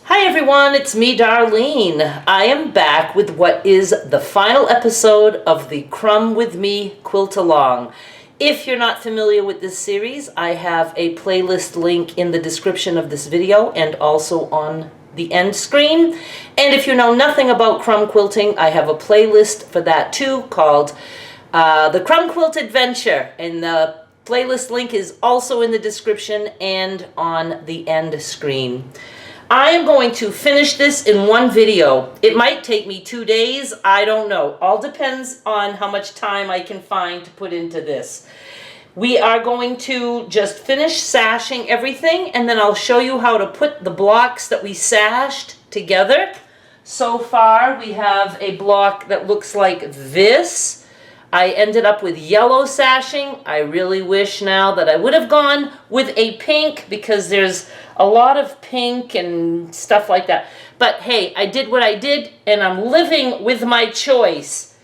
Hi everyone, it's me, Darlene. I am back with what is the final episode of the Crumb with Me Quilt Along. If you're not familiar with this series, I have a playlist link in the description of this video and also on the end screen. And if you know nothing about crumb quilting, I have a playlist for that too called The Crumb Quilt Adventure. And the playlist link is also in the description and on the end screen. I am going to finish this in one video. It might take me 2 days, I don't know. All depends on how much time I can find to put into this. We are going to just finish sashing everything, and then I'll show you how to put the blocks that we sashed together. So far, we have a block that looks like this. I ended up with yellow sashing. I really wish now that I would have gone with a pink because there's a lot of pink and stuff like that. But hey, I did what I did and I'm living with my choice.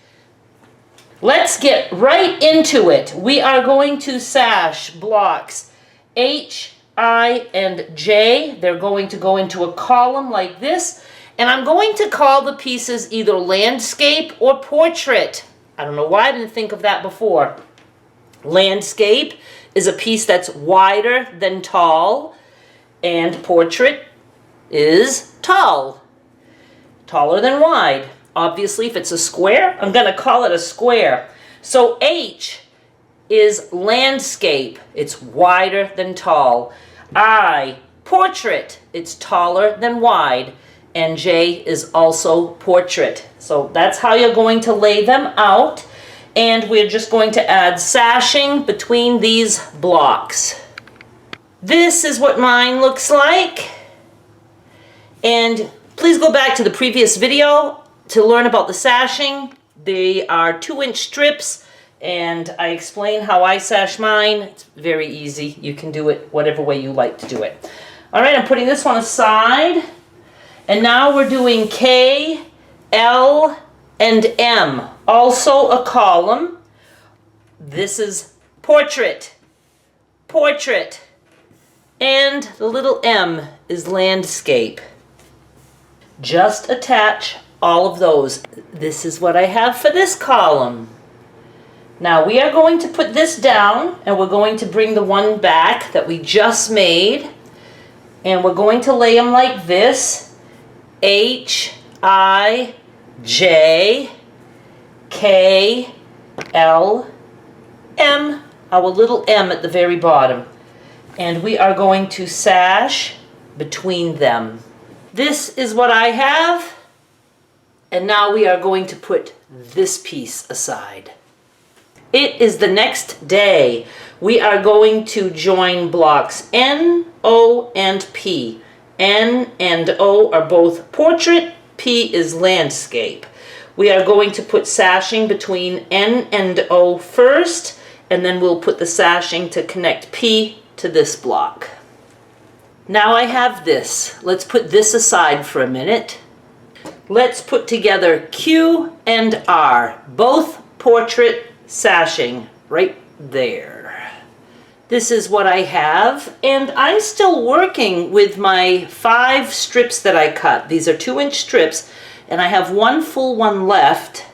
Let's get right into it. We are going to sash blocks H, I, and J. They're going to go into a column like this. And I'm going to call the pieces either landscape or portrait. I don't know why I didn't think of that before. Landscape is a piece that's wider than tall, and portrait is tall, taller than wide. Obviously, if it's a square, I'm going to call it a square. So H is landscape. It's wider than tall. I, portrait. It's taller than wide. And J is also portrait. So that's how you're going to lay them out. And we're just going to add sashing between these blocks. This is what mine looks like. And please go back to the previous video to learn about the sashing. They are 2-inch strips, and I explain how I sash mine. It's very easy. You can do it whatever way you like to do it. All right, I'm putting this one aside. And now we're doing K, L, and M. Also a column. This is portrait, portrait. And the little M is landscape. Just attach all of those. This is what I have for this column. Now we are going to put this down and we're going to bring the one back that we just made. And we're going to lay them like this. H, I, J, K, L, M, our little M at the very bottom. And we are going to sash between them. This is what I have. And now we are going to put this piece aside. It is the next day. We are going to join blocks N, O, and P. N and O are both portrait, P is landscape. We are going to put sashing between N and O first, and then we'll put the sashing to connect P to this block. Now I have this. Let's put this aside for a minute. Let's put together Q and R, both portrait sashing right there. This is what I have, and I'm still working with my 5 strips that I cut. These are 2-inch strips, and I have one full one left.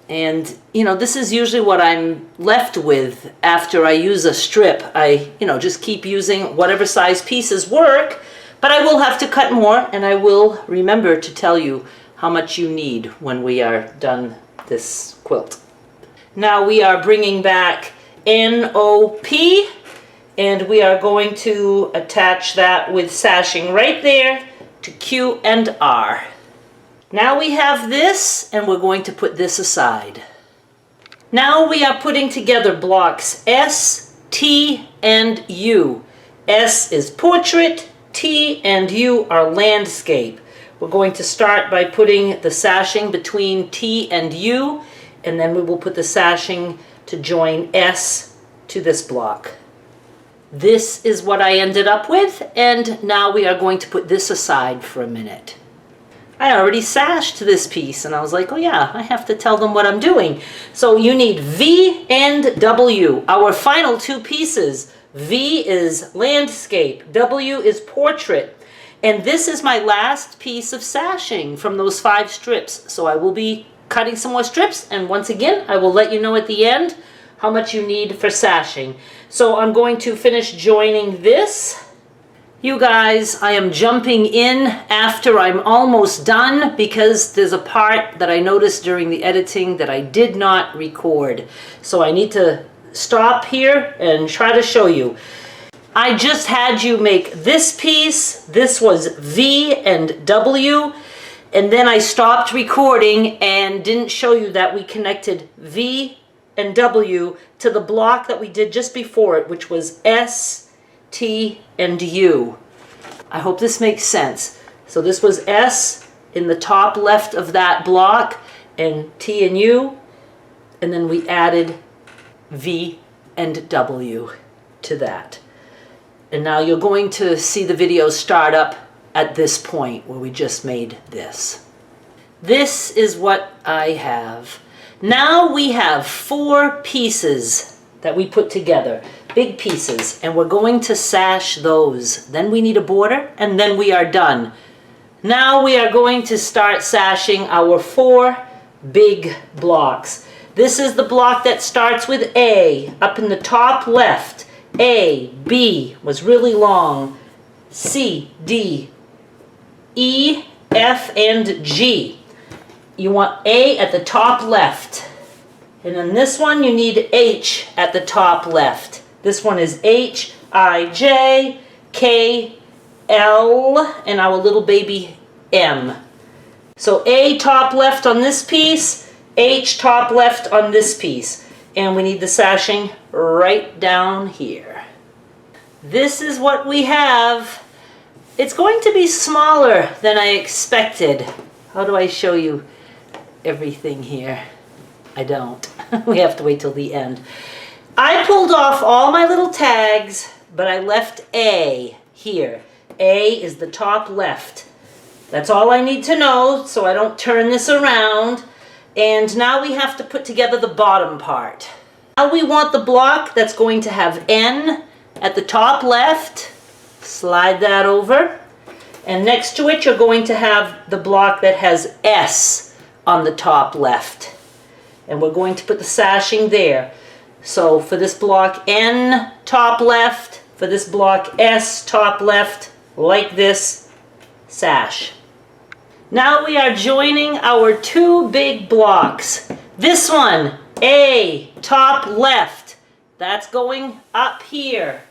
And, you know, this is usually what I'm left with after I use a strip. I, just keep using whatever size pieces work, but I will have to cut more, and I will remember to tell you how much you need when we are done this quilt. Now we are bringing back N-O-P. And we are going to attach that with sashing right there to Q and R. Now we have this, and we're going to put this aside. Now we are putting together blocks S, T, and U. S is portrait, T and U are landscape. We're going to start by putting the sashing between T and U, and then we will put the sashing to join S to this block. This is what I ended up with, and now we are going to put this aside for a minute. I already sashed this piece, and I was like, oh yeah, I have to tell them what I'm doing. So you need V and W, our final 2 pieces. V is landscape, W is portrait. And this is my last piece of sashing from those 5 strips. So I will be cutting some more strips, and once again, I will let you know at the end how much you need for sashing. So I'm going to finish joining this. You guys, I am jumping in after I'm almost done because there's a part that I noticed during the editing that I did not record. So I need to stop here and try to show you. I just had you make this piece. This was V and W. And then I stopped recording and didn't show you that we connected V and W to the block that we did just before it, which was S, T, and U. I hope this makes sense. So this was S in the top left of that block, and T and U, and then we added V and W to that. And now you're going to see the video start up at this point where we just made this. This is what I have. Now we have 4 pieces that we put together, big pieces, and we're going to sash those. Then we need a border, and then we are done. Now we are going to start sashing our 4 big blocks. This is the block that starts with A, up in the top left. A, B was really long, C, D, E, F, and G. You want A at the top left. And in this one, you need H at the top left. This one is H, I, J, K, L, and our little baby M. So A top left on this piece, H top left on this piece. And we need the sashing right down here. This is what we have. It's going to be smaller than I expected. How do I show you everything here? I don't. We have to wait till the end. I pulled off all my little tags, but I left A here. A is the top left. That's all I need to know so I don't turn this around. And now we have to put together the bottom part. Now we want the block that's going to have N at the top left. Slide that over. And next to it, you're going to have the block that has S on the top left. And we're going to put the sashing there. So for this block N top left, for this block S top left, like this, sash. Now we are joining our 2 big blocks. This one, A, top left, that's going up here.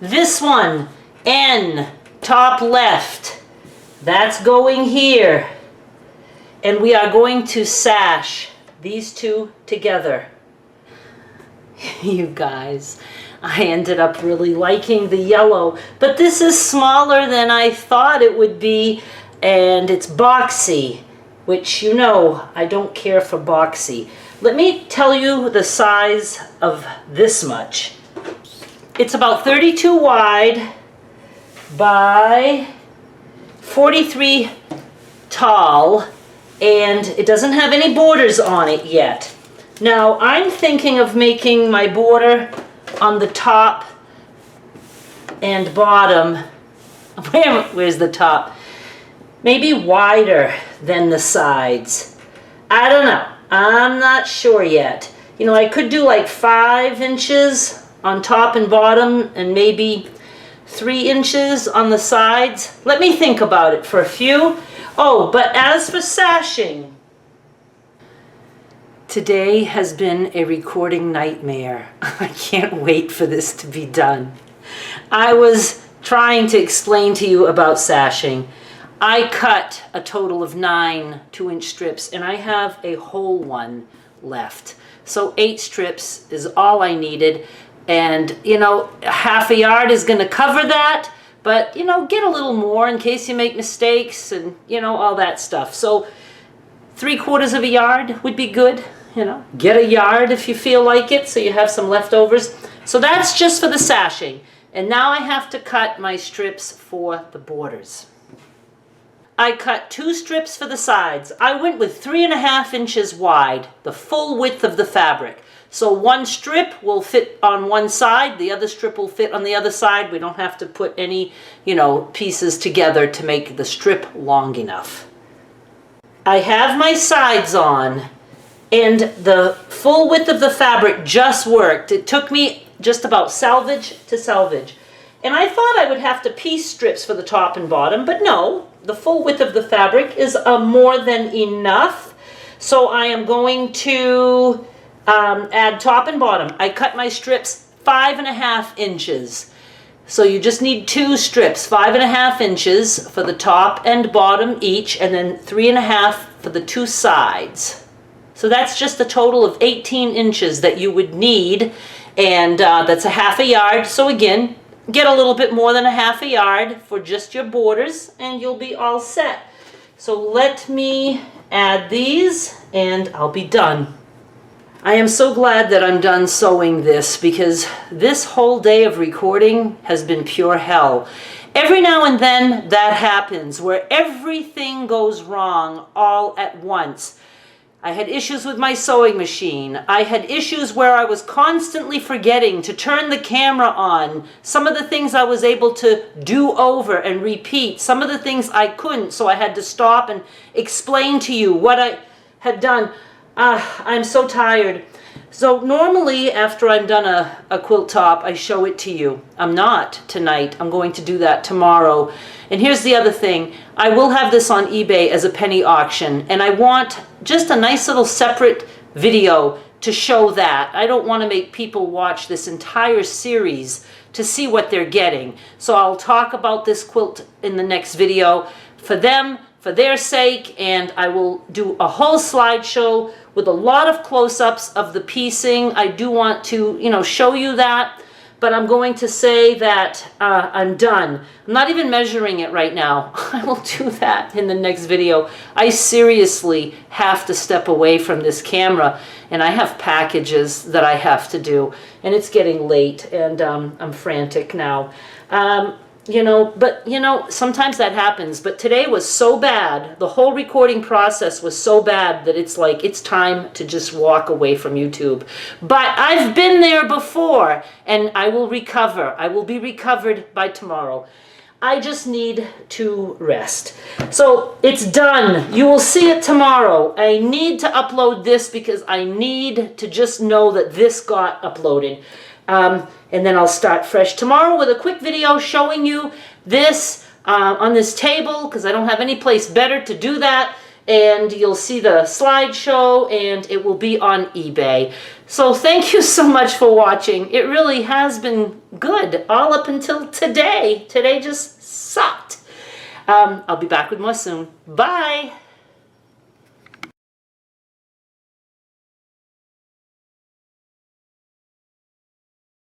This one, N, top left, that's going here. And we are going to sash these 2 together. You guys, I ended up really liking the yellow, but this is smaller than I thought it would be. And it's boxy, which you know I don't care for boxy. Let me tell you the size of this much. It's about 32 wide by 43 tall, and it doesn't have any borders on it yet. Now I'm thinking of making my border on the top and bottom. Where's the top? Maybe wider than the sides. I don't know. I'm not sure yet. You know, I could do like 5 inches on top and bottom and maybe 3 inches on the sides. Let me think about it for a few. Oh, but as for sashing, today has been a recording nightmare. I can't wait for this to be done. I was trying to explain to you about sashing. I cut a total of 9 2-inch strips, and I have a whole one left. So 8 strips is all I needed. And, you know, half a yard is going to cover that. But, you know, get a little more in case you make mistakes and, you know, all that stuff. So 3/4 of a yard would be good. You know, get a yard if you feel like it so you have some leftovers. So that's just for the sashing. And now I have to cut my strips for the borders. I cut 2 strips for the sides. I went with 3.5 inches wide, the full width of the fabric. So one strip will fit on one side, the other strip will fit on the other side. We don't have to put any, pieces together to make the strip long enough. I have my sides on, and the full width of the fabric just worked. It took me just about salvage to salvage. And I thought I would have to piece strips for the top and bottom, but no, the full width of the fabric is more than enough. So I am going to add top and bottom. I cut my strips 5.5 inches. So you just need 2 strips, 5.5 inches for the top and bottom each, and then 3.5 for the 2 sides. So that's just a total of 18 inches that you would need, and that's a 1/2 yard. So again, get a little bit more than a 1/2 yard for just your borders, and you'll be all set. So let me add these, and I'll be done. I am so glad that I'm done sewing this, because this whole day of recording has been pure hell. Every now and then that happens, where everything goes wrong all at once. I had issues with my sewing machine. I had issues where I was constantly forgetting to turn the camera on. Some of the things I was able to do over and repeat. Some of the things I couldn't, so I had to stop and explain to you what I had done. I'm so tired. So normally after I'm done a quilt top, I show it to you. I'm not tonight. I'm going to do that tomorrow. And here's the other thing. I will have this on eBay as a penny auction, and I want just a nice little separate video to show that. I don't want to make people watch this entire series to see what they're getting. So I'll talk about this quilt in the next video for them, for their sake, and I will do a whole slideshow with a lot of close-ups of the piecing. I do want to, show you that, but I'm going to say that I'm done. I'm not even measuring it right now. I will do that in the next video. I seriously have to step away from this camera, and I have packages that I have to do, and it's getting late, and I'm frantic now. Sometimes that happens, but today was so bad, the whole recording process was so bad that it's like, it's time to just walk away from YouTube. But I've been there before, and I will recover. I will be recovered by tomorrow. I just need to rest. So it's done. You will see it tomorrow. I need to upload this because I need to just know that this got uploaded. And then I'll start fresh tomorrow with a quick video showing you this on this table, because I don't have any place better to do that. And you'll see the slideshow, and it will be on eBay. So thank you so much for watching. It really has been good all up until today. Today just sucked. I'll be back with more soon. Bye!